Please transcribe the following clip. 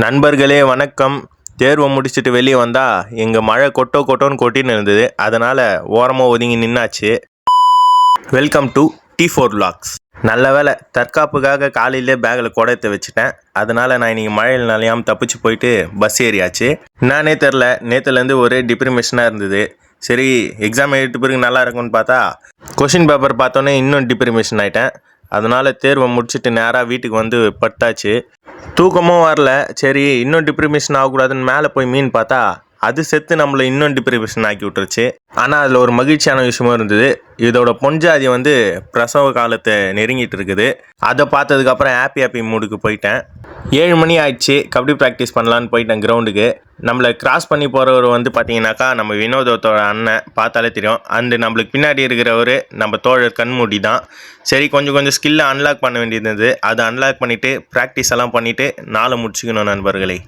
நண்பர்களே வணக்கம். தேர்வை முடிச்சுட்டு வெளியே வந்தால் எங்கே மழை கொட்டோன்னு கொட்டின்னு இருந்தது. அதனால் ஓரமாக ஒதுங்கி நின்னாச்சு. Welcome to T4 Vlogs. நல்ல வேலை, தற்காப்புக்காக காலையிலே பேக்கில் குடத்தை வச்சுட்டேன். அதனால் நான் இன்றைக்கி மழையில் நனையாமல் தப்பிச்சு போயிட்டு பஸ் ஏறியாச்சு. நானே தெரில, நேற்றுலேருந்து ஒரே டிப்ரிமேஷனாக இருந்தது. சரி, எக்ஸாம் எழுதிட்டு பிறகு நல்லா இருக்கும்னு பார்த்தா கொஷின் பேப்பர் பார்த்தோன்னே இன்னும் டிப்ரிமேஷன் ஆகிட்டேன். அதனால் தேர்வை முடிச்சுட்டு நேராக வீட்டுக்கு வந்து பட்டாச்சு. தூக்கமும் வரல. சரி, இன்னும் டிப்ரிமேஷன் ஆகக்கூடாதுன்னு மேலே போய் மீன் பார்த்தா அது செத்து நம்மளை இன்னும் டிப்ரிமேஷன் ஆக்கி விட்டுருச்சு. ஆனால் அதில் ஒரு மகிழ்ச்சியான விஷயமும் இருந்தது. இதோட பொஞ்சாதி பிரசவ காலத்தை நெருங்கிட்டு இருக்குது. அதை பார்த்ததுக்கப்புறம் ஹாப்பி மூடுக்கு போயிட்டேன். 7 மணி ஆயிடுச்சு. கபடி ப்ராக்டிஸ் பண்ணலான்னு போயிட்டேன் கிரவுண்டுக்கு. நம்மளை கிராஸ் பண்ணி போகிறவர் பார்த்தீங்கன்னாக்கா நம்ம வினோதத்தோட அண்ணன், பார்த்தாலே தெரியும். அண்டு நம்மளுக்கு பின்னாடி இருக்கிறவர் நம்ம தோழர் கண்மூடி தான். சரி, கொஞ்சம் ஸ்கில்லை அன்லாக் பண்ண வேண்டியது. அதை அன்லாக் பண்ணிவிட்டு ப்ராக்டிஸ் எல்லாம் பண்ணிவிட்டு நாளை முடிச்சுக்கணும் நண்பர்களே.